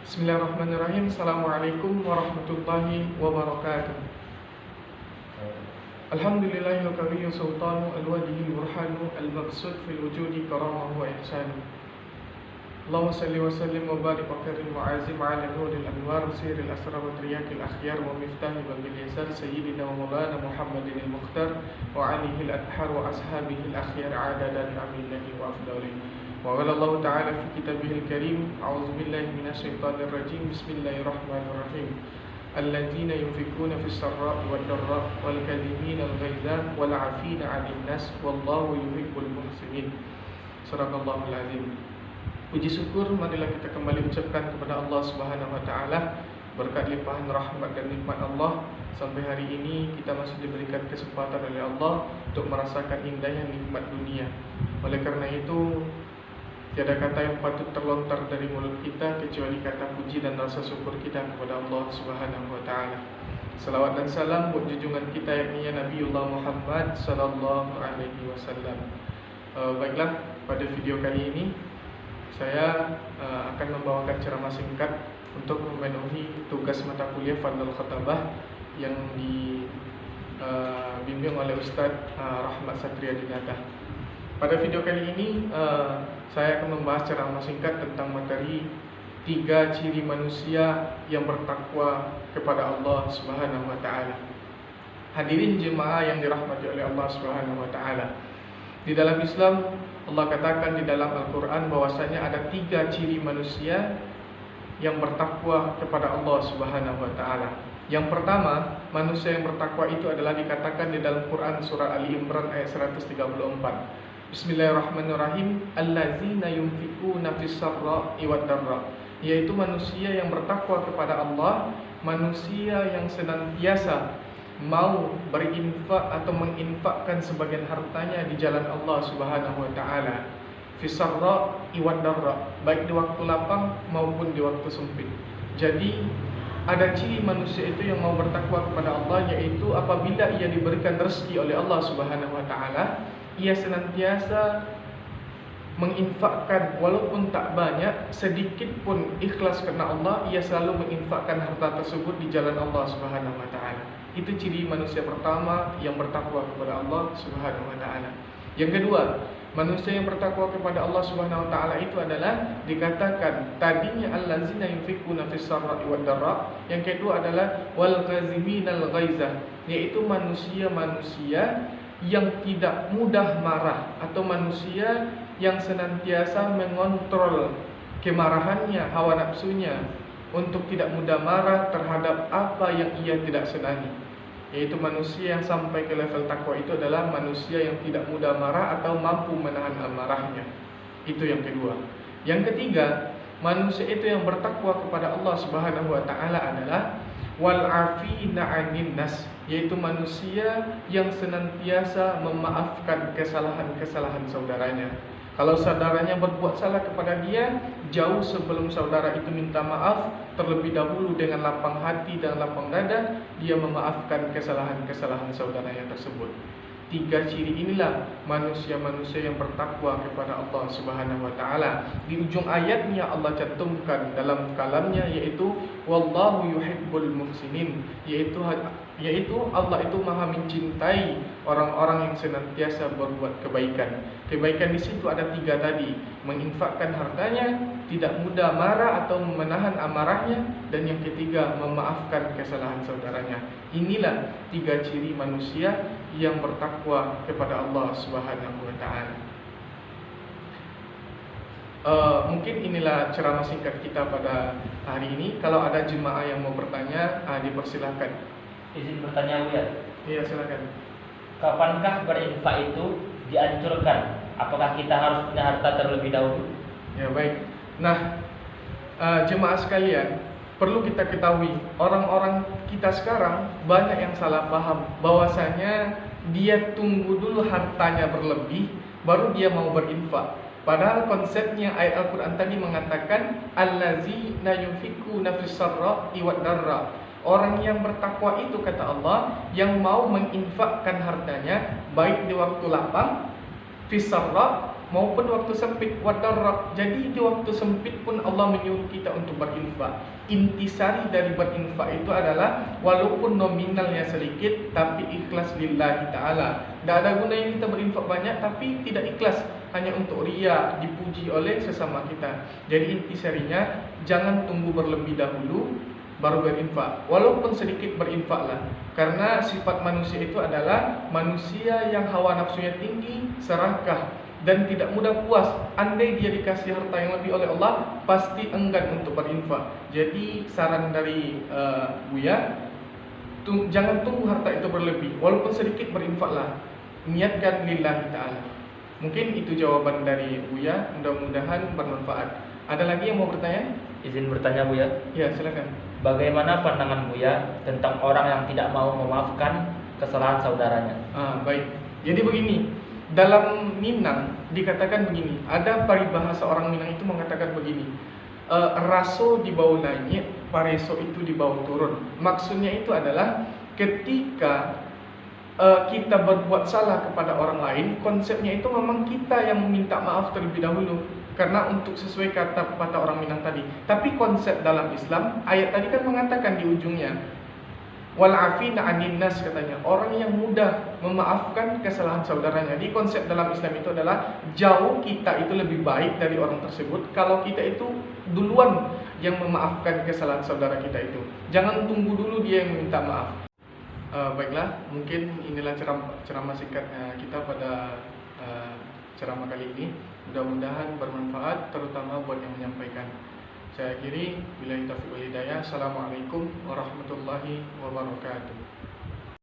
Bismillahirrahmanirrahim. Assalamualaikum warahmatullahi wabarakatuh. Alhamdulillahil qawiyyu sultanu al-wajhil burhanu al-maqsud fil wujudi karamahu wa ihsanu. Allahumma salli wa sallim wa barik wa karim wa azim ala nuril anwar siril asrar wa triyakil akhyar wa miftahi babil yasar sayyidina wa maulana Muhammadin al-mukhtar wa alihi al-athhar wa ashabihi al-akhyar adada ni'amillahi wa afdalihi. وقال الله تعالى في كتابه الكريم أعوذ بالله من الشيطان الرجيم بسم الله الرحمن الرحيم الذين ينفقون في السراء والضراء والكاظمين الغيظ والعافين عن الناس والله يحب المحسنين. Sadaqallahul azim. Puji syukur marilah kita kembali ucapkan kepada Allah Subhanahu wa taala. Berkat limpahan rahmat dan nikmat Allah, sampai hari ini kita masih diberikan kesempatan oleh Allah untuk merasakan indahnya nikmat dunia. Oleh karena itu, tiada kata yang patut terlontar dari mulut kita kecuali kata puji dan rasa syukur kita kepada Allah Subhanahu wa taala. Salawat dan salam buat junjungan kita yakni Nabiullah Muhammad sallallahu alaihi wasallam. Baiklah, pada video kali ini saya akan membawakan ceramah singkat untuk memenuhi tugas mata kuliah Fadlul Khatabah yang dibimbing oleh Ustadz Rahmat Satria Dinata. Pada video kali ini saya akan membahas ceramah singkat tentang materi 3 ciri manusia yang bertakwa kepada Allah Subhanahu wa taala. Hadirin jemaah yang dirahmati oleh Allah Subhanahu wa taala. Di dalam Islam Allah katakan di dalam Al-Qur'an bahwasanya ada 3 ciri manusia yang bertakwa kepada Allah Subhanahu wa taala. Yang pertama, manusia yang bertakwa itu adalah dikatakan di dalam Quran surah Ali Imran ayat 134. Bismillahirrahmanirrahim. Allazina yunfikuna fis sarra'i wad dharra, yaitu manusia yang bertakwa kepada Allah, manusia yang senantiasa mau berinfak atau menginfakkan sebagian hartanya di jalan Allah Subhanahu wa taala. Fis sarra'i wad dharra, baik di waktu lapang maupun di waktu sempit. Jadi ada ciri manusia itu yang mau bertakwa kepada Allah, yaitu apabila ia diberikan rezeki oleh Allah Subhanahu wa taala, ia senantiasa menginfakkan walaupun tak banyak, sedikit pun ikhlas karena Allah, ia selalu menginfakkan harta tersebut di jalan Allah Subhanahu wa taala. Itu ciri manusia pertama yang bertakwa kepada Allah Subhanahu wa taala. Yang kedua, manusia yang bertakwa kepada Allah Subhanahu wa taala itu adalah dikatakan tadinya allazina yunfikuna fis sarra'i wad dharra, yang kedua adalah wal qaziminal ghaiza, yaitu manusia-manusia yang tidak mudah marah atau manusia yang senantiasa mengontrol kemarahannya, hawa nafsunya untuk tidak mudah marah terhadap apa yang ia tidak senangi. Yaitu manusia yang sampai ke level takwa itu adalah manusia yang tidak mudah marah atau mampu menahan amarahnya. Itu yang kedua. Yang ketiga, manusia itu yang bertakwa kepada Allah Subhanahu wa taala adalah wal afina 'anin nas, yaitu manusia yang senantiasa memaafkan kesalahan-kesalahan saudaranya. Kalau saudaranya berbuat salah kepada dia, jauh sebelum saudara itu minta maaf, terlebih dahulu dengan lapang hati dan lapang dada, dia memaafkan kesalahan-kesalahan saudaranya tersebut. 3 ciri inilah manusia-manusia yang bertakwa kepada Allah Subhanahu wa taala. Di ujung ayatnya Allah cantumkan dalam kalamnya, yaitu wallahu yuhibbul muhsinin, yaitu Allah itu maha mencintai orang-orang yang senantiasa berbuat kebaikan. Kebaikan di situ ada 3 tadi: menginfakkan hartanya, tidak mudah marah atau menahan amarahnya, dan yang ketiga memaafkan kesalahan saudaranya. Inilah 3 ciri manusia yang bertakwa kepada Allah Subhanahu wa taala. Mungkin inilah ceramah singkat kita pada hari ini. Kalau ada jemaah yang mau bertanya, dipersilahkan. Izin bertanya, Buya. Iya, silakan. Kapankah berinfak itu dianjurkan? Apakah kita harus punya harta terlebih dahulu? Ya, baik. Nah, jemaah sekalian, perlu kita ketahui, orang-orang kita sekarang banyak yang salah paham bahwasanya dia tunggu dulu hartanya berlebih baru dia mau berinfak. Padahal konsepnya ayat Al-Quran tadi mengatakan allazina yunfikuna fis sarra'i wad dharra. Orang yang bertakwa itu, kata Allah, yang mau menginfakkan hartanya baik di waktu lapang, fis sarra, maupun waktu sempit, wadarraq. Jadi di waktu sempit pun Allah menyuruh kita untuk berinfak. Intisari dari berinfak itu adalah walaupun nominalnya sedikit tapi ikhlas lillahi ta'ala. Tidak ada gunanya kita berinfak banyak tapi tidak ikhlas, hanya untuk riya, dipuji oleh sesama kita. Jadi intisarinya jangan tunggu berlebih dahulu baru berinfak. Walaupun sedikit berinfaklah. Karena sifat manusia itu adalah manusia yang hawa nafsunya tinggi, serakah, dan tidak mudah puas. Andai dia dikasih harta yang lebih oleh Allah, pasti enggan untuk berinfak. Jadi saran dari Buya, jangan tunggu harta itu berlebih. Walaupun sedikit berinfaklah. Niatkan lillahi ta'ala. Mungkin itu jawaban dari Buya. Mudah-mudahan bermanfaat. Ada lagi yang mau bertanya? Izin bertanya Buya. Ya, silakan. Bagaimana pandangan Buya tentang orang yang tidak mau memaafkan kesalahan saudaranya? Baik. Jadi begini, dalam Minang dikatakan begini, ada paribahasa orang Minang itu mengatakan begini, raso di bawah langit, pareso itu di bawah turun. Maksudnya itu adalah ketika kita berbuat salah kepada orang lain, konsepnya itu memang kita yang meminta maaf terlebih dahulu. Karena untuk sesuai kata orang Minang tadi. Tapi konsep dalam Islam, ayat tadi kan mengatakan di ujungnya, wal afina 'anil nas, katanya orang yang mudah memaafkan kesalahan saudaranya. Di konsep dalam Islam itu adalah jauh kita itu lebih baik dari orang tersebut kalau kita itu duluan yang memaafkan kesalahan saudara kita itu. Jangan tunggu dulu dia yang minta maaf. Baiklah, mungkin inilah ceramah singkat kita pada ceramah kali ini. Mudah-mudahan bermanfaat, terutama buat yang menyampaikan. Saya akhiri, billahi taufiq wal hidayah. Assalamualaikum warahmatullahi wabarakatuh.